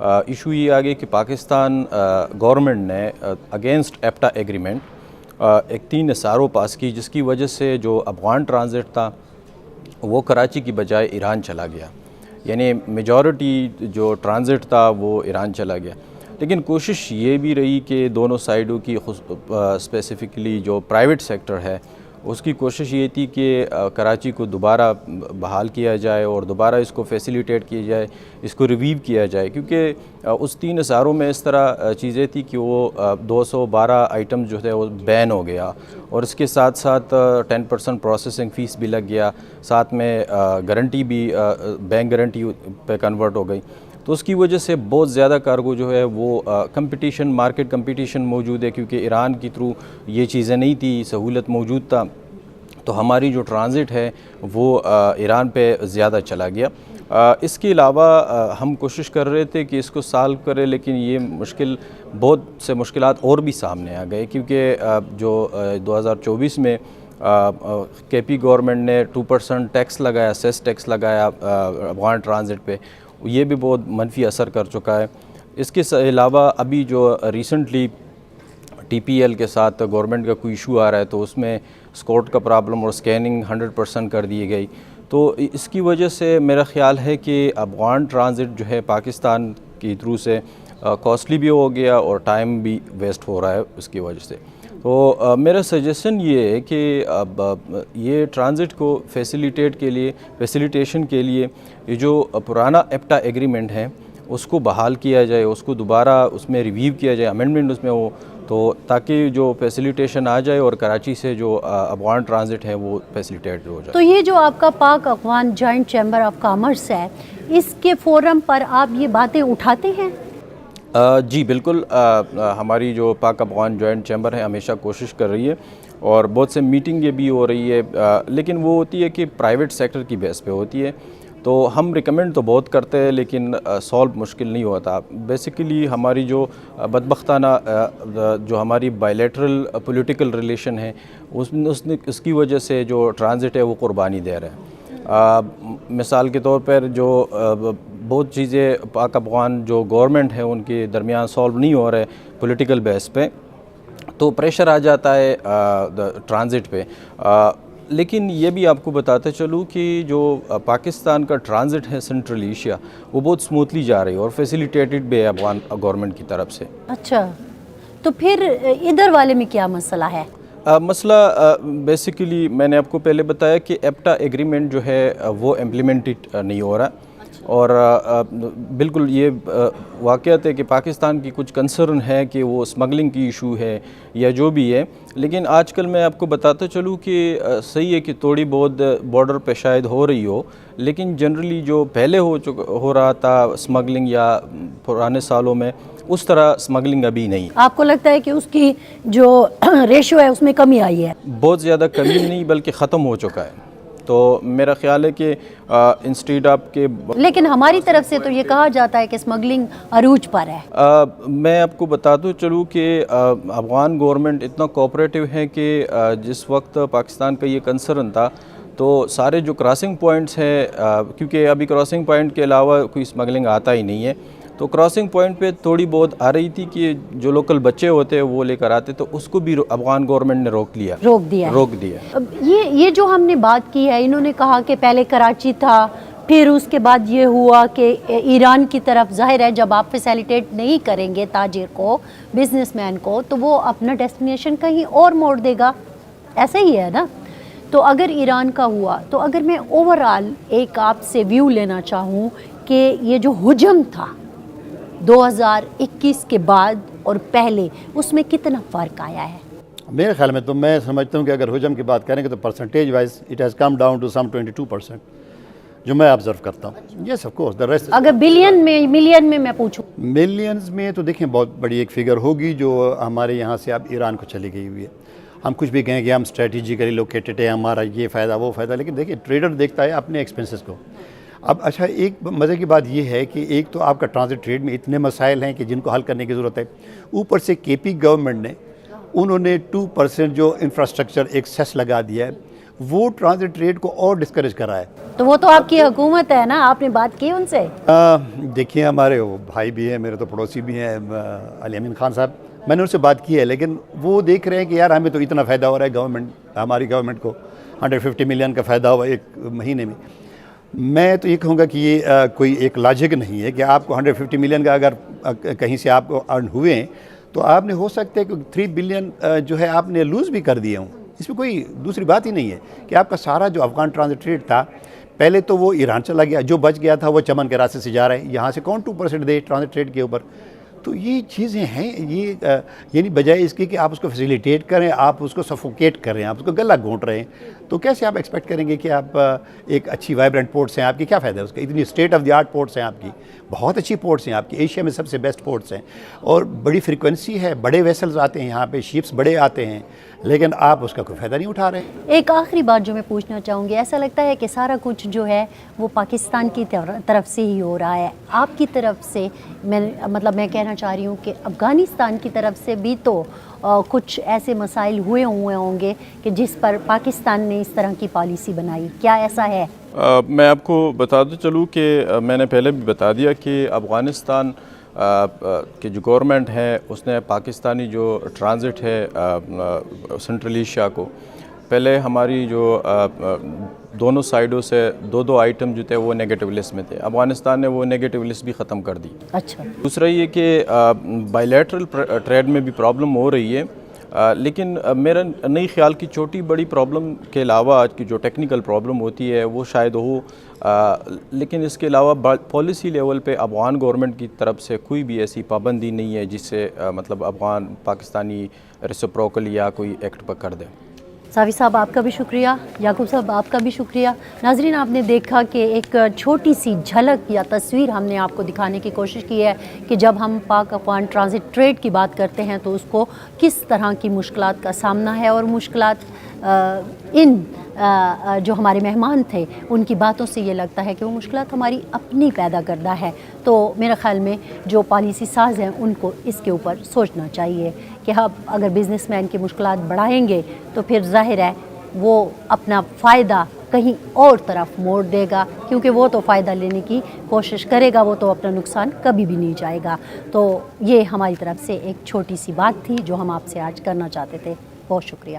Issue یہ آ گئی کہ پاکستان گورنمنٹ نے اگینسٹ ایپٹا ایگریمنٹ ایک 3 SRO پاس کی، جس کی وجہ سے جو افغان ٹرانزٹ تھا وہ کراچی کی بجائے ایران چلا گیا، یعنی میجورٹی جو ٹرانزٹ تھا وہ ایران چلا گیا۔ لیکن کوشش یہ بھی رہی کہ دونوں سائڈوں کی اسپیسیفکلی جو پرائیویٹ سیکٹر ہے اس کی کوشش یہ تھی کہ کراچی کو دوبارہ بحال کیا جائے اور دوبارہ اس کو فیسیلیٹیٹ کیا جائے، اس کو ریویو کیا جائے، کیونکہ اس 3 SRO میں اس طرح چیزیں تھی کہ وہ 212 آئٹم جو ہے وہ بین ہو گیا، اور اس کے ساتھ ساتھ 10% پروسیسنگ فیس بھی لگ گیا، ساتھ میں گارنٹی بھی بینک گارنٹی پہ کنورٹ ہو گئی۔ تو اس کی وجہ سے بہت زیادہ کارگو جو ہے وہ کمپٹیشن، مارکیٹ کمپٹیشن موجود ہے، کیونکہ ایران کی تھرو یہ چیزیں نہیں تھی، سہولت موجود تھا، تو ہماری جو ٹرانزٹ ہے وہ ایران پہ زیادہ چلا گیا۔ اس کے علاوہ ہم کوشش کر رہے تھے کہ اس کو سالو کرے، لیکن یہ بہت سے مشکلات اور بھی سامنے آ گئے، کیونکہ جو 2024 میں کے پی گورنمنٹ نے 2% ٹیکس لگایا، سیس ٹیکس لگایا افغان ٹرانزٹ پہ، یہ بھی بہت منفی اثر کر چکا ہے۔ اس کے علاوہ ابھی جو ریسنٹلی ٹی پی ایل کے ساتھ گورنمنٹ کا کوئی ایشو آ رہا ہے، تو اس میں اسکورٹ کا پرابلم اور سکیننگ 100% کر دی گئی، تو اس کی وجہ سے میرا خیال ہے کہ افغان ٹرانزٹ جو ہے پاکستان کی تھرو سے کاسٹلی بھی ہو گیا اور ٹائم بھی ویسٹ ہو رہا ہے اس کی وجہ سے۔ تو میرا سجیشن یہ ہے کہ اب یہ ٹرانزٹ کو فیسیلیٹیشن کے لیے یہ جو پرانا ایپٹا ایگریمنٹ ہے اس کو بحال کیا جائے، اس کو دوبارہ اس میں ریویو کیا جائے، امینڈمنٹ اس میں ہو، تو تاکہ جو فیسیلیٹیشن آ جائے اور کراچی سے جو افغان ٹرانزٹ ہے وہ فیسیلیٹیٹ ہو جائے۔ تو یہ جو آپ کا Pak Afghan joint chamber of commerce ہے، اس کے فورم پر آپ یہ باتیں اٹھاتے ہیں؟ جی بالکل، ہماری جو پاک افغان جوائنٹ چیمبر ہے ہمیشہ کوشش کر رہی ہے، اور بہت سے میٹنگیں بھی ہو رہی ہے، لیکن وہ ہوتی ہے کہ پرائیویٹ سیکٹر کی بیس پہ ہوتی ہے، تو ہم ریکمینڈ تو بہت کرتے ہیں لیکن سالو مشکل نہیں ہوتا۔ بیسیکلی ہماری جو بدبختانہ جو ہماری بائیلیٹرل پولیٹیکل ریلیشن ہے اس کی وجہ سے جو ٹرانزٹ ہے وہ قربانی دے رہے ہیں۔ مثال کے طور پر جو بہت چیزیں پاک افغان جو گورنمنٹ ہے ان کے درمیان سالو نہیں ہو رہے پولیٹیکل بیس پہ، تو پریشر آ جاتا ہے ٹرانزٹ پہ۔ لیکن یہ بھی آپ کو بتاتے چلوں کہ جو پاکستان کا ٹرانزٹ ہے سنٹرل ایشیا وہ بہت سموتھلی جا رہی ہے اور فیسیلیٹیٹڈ بھی ہے افغان گورنمنٹ کی طرف سے۔ اچھا، تو پھر ادھر والے میں کیا مسئلہ ہے؟ مسئلہ بیسیکلی میں نے آپ کو پہلے بتایا کہ ایپٹا ایگریمنٹ جو ہے وہ امپلیمنٹڈ نہیں ہو رہا، اور بالکل یہ واقعات ہے کہ پاکستان کی کچھ کنسرن ہے کہ وہ اسمگلنگ کی ایشو ہے یا جو بھی ہے، لیکن آج کل میں آپ کو بتاتا چلوں کہ صحیح ہے کہ تھوڑی بہت بارڈر پہ شاید ہو رہی ہو، لیکن جنرلی جو پہلے ہو رہا تھا اسمگلنگ یا پرانے سالوں میں اس طرح اسمگلنگ ابھی نہیں۔ آپ کو لگتا ہے کہ اس کی جو ریشو ہے اس میں کمی آئی ہے؟ بہت زیادہ کمی نہیں بلکہ ختم ہو چکا ہے، تو میرا خیال ہے کہ انسٹیڈ آف کے، لیکن ہماری طرف سے تو یہ کہا جاتا ہے کہ اسمگلنگ عروج پر ہے۔ میں آپ کو بتاتا چلوں کہ افغان گورنمنٹ اتنا کوآپریٹو ہے کہ جس وقت پاکستان کا یہ کنسرن تھا تو سارے جو کراسنگ پوائنٹس ہیں، کیونکہ ابھی کراسنگ پوائنٹ کے علاوہ کوئی اسمگلنگ آتا ہی نہیں ہے، تو کراسنگ پوائنٹ پہ تھوڑی بہت آ رہی تھی کہ جو لوکل بچے ہوتے ہیں وہ لے کر آتے، تو اس کو بھی افغان گورنمنٹ نے روک دیا۔ یہ جو ہم نے بات کی ہے، انہوں نے کہا کہ پہلے کراچی تھا، پھر اس کے بعد یہ ہوا کہ ایران کی طرف، ظاہر ہے جب آپ فیسیلیٹیٹ نہیں کریں گے تاجر کو، بزنس مین کو، تو وہ اپنا ڈیسٹینیشن کہیں اور موڑ دے گا، ایسا ہی ہے نا؟ تو اگر ایران کا ہوا، تو اگر میں اوورآل ایک آپ سے ویو لینا چاہوں کہ یہ جو حجم تھا 2021 کے بعد اور پہلے، اس میں کتنا فرق آیا ہے؟ میرے خیال میں تو میں سمجھتا ہوں کہ اگر حجم کی بات کریں گے تو percentage wise it has come down to some 22%، جو میں آبزرو کرتا ہوں۔ Yes of course, the rest اگر ملین میں پوچھوں، ملینز میں تو دیکھیں بہت بڑی ایک فگر ہوگی جو ہمارے یہاں سے اب ایران کو چلی گئی ہوئی ہے۔ ہم کچھ بھی کہیں کہ ہم اسٹریٹجیکلی لوکیٹڈ ہے، ہمارا یہ فائدہ وہ فائدہ، لیکن دیکھیں ٹریڈر دیکھتا ہے اپنے ایکسپینسز کو۔ اب اچھا، ایک مزے کی بات یہ ہے کہ ایک تو آپ کا ٹرانزٹ ٹریڈ میں اتنے مسائل ہیں کہ جن کو حل کرنے کی ضرورت ہے، اوپر سے کے پی گورنمنٹ نے انہوں نے 2% جو انفراسٹرکچر ایک سیس لگا دیا ہے، وہ ٹرانزٹ ٹریڈ کو اور ڈسکریج کر رہا ہے. تو وہ تو آپ کی حکومت ہے نا, آپ نے بات کی ان سے؟ دیکھیے ہمارے وہ بھائی بھی ہیں, میرے تو پڑوسی بھی ہیں, علی امین خان صاحب, میں نے ان سے بات کی ہے, لیکن وہ دیکھ رہے ہیں کہ یار ہمیں تو اتنا فائدہ ہو رہا ہے, ہماری گورنمنٹ کو 150 ملین کا فائدہ ہوا ایک مہینے میں. میں تو یہ کہوں گا کہ یہ کوئی ایک لاجک نہیں ہے کہ آپ کو 150 ملین کا اگر کہیں سے آپ کو ارن ہوئے ہیں تو آپ نے ہو سکتے کہ 3 بلین جو ہے آپ نے لوز بھی کر دیے ہوں. اس میں کوئی دوسری بات ہی نہیں ہے کہ آپ کا سارا جو افغان ٹرانزٹ ٹریڈ تھا پہلے تو وہ ایران چلا گیا, جو بچ گیا تھا وہ چمن کے راستے سے جا رہا ہے, یہاں سے کون 2% دے ٹرانزٹ ٹریڈ کے اوپر. تو یہ چیزیں ہیں, یہ یعنی بجائے اس کی کہ آپ اس کو فیسیلیٹیٹ کریں, آپ اس کو سفوکیٹ کر رہے ہیں, آپ اس کو گلا گھونٹ رہے ہیں, تو کیسے آپ ایکسپیکٹ کریں گے کہ آپ ایک اچھی وائبرنٹ پورٹس ہیں آپ کی, کیا فائدہ ہے اس کا؟ اتنی state of the art ports ہیں آپ کی, بہت اچھی پورٹس ہیں آپ کی, ایشیا میں سب سے بیسٹ پورٹس ہیں, اور بڑی فریکوینسی ہے, بڑے ویسلز آتے ہیں یہاں پہ, شپس بڑے آتے ہیں, لیکن آپ اس کا کوئی فائدہ نہیں اٹھا رہے. ایک آخری بات جو میں پوچھنا چاہوں گی, ایسا لگتا ہے کہ سارا کچھ جو ہے وہ پاکستان کی طرف سے ہی ہو رہا ہے, آپ کی طرف سے میں کہنا چاہ رہی ہوں کہ افغانستان کی طرف سے بھی تو کچھ ایسے مسائل ہوئے ہوں گے کہ جس پر پاکستان نے اس طرح کی پالیسی بنائی, کیا ایسا ہے؟ میں آپ کو بتاتے چلوں کہ میں نے پہلے بھی بتا دیا کہ افغانستان کہ جو گورنمنٹ ہے اس نے پاکستانی جو ٹرانزٹ ہے سنٹرل ایشیا کو, پہلے ہماری جو دونوں سائیڈوں سے دو آئٹم جو تھے وہ نیگیٹو لسٹ میں تھے, افغانستان نے وہ نیگیٹو لسٹ بھی ختم کر دی. اچھا. دوسرا یہ کہ بائیلیٹرل ٹریڈ میں بھی پرابلم ہو رہی ہے, لیکن میرا نہیں خیال کی چھوٹی بڑی پرابلم کے علاوہ آج کی جو ٹیکنیکل پرابلم ہوتی ہے وہ شاید ہو, لیکن اس کے علاوہ پالیسی لیول پہ افغان گورنمنٹ کی طرف سے کوئی بھی ایسی پابندی نہیں ہے جس سے مطلب افغان پاکستانی ریسپروکل یا کوئی ایکٹ پر کر دے. صافی صاحب آپ کا بھی شکریہ, یعقوب صاحب آپ کا بھی شکریہ. ناظرین, آپ نے دیکھا کہ ایک چھوٹی سی جھلک یا تصویر ہم نے آپ کو دکھانے کی کوشش کی ہے کہ جب ہم پاک افغان ٹرانزٹ ٹریڈ کی بات کرتے ہیں تو اس کو کس طرح کی مشکلات کا سامنا ہے, اور مشکلات جو ہمارے مہمان تھے ان کی باتوں سے یہ لگتا ہے کہ وہ مشکلات ہماری اپنی پیدا کردہ ہے. تو میرے خیال میں جو پالیسی ساز ہیں ان کو اس کے اوپر سوچنا چاہیے کہ اب اگر بزنس مین کی مشکلات بڑھائیں گے تو پھر ظاہر ہے وہ اپنا فائدہ کہیں اور طرف موڑ دے گا, کیونکہ وہ تو فائدہ لینے کی کوشش کرے گا, وہ تو اپنا نقصان کبھی بھی نہیں چاہے گا. تو یہ ہماری طرف سے ایک چھوٹی سی بات تھی جو ہم آپ سے آج کرنا چاہتے تھے. بہت شکریہ.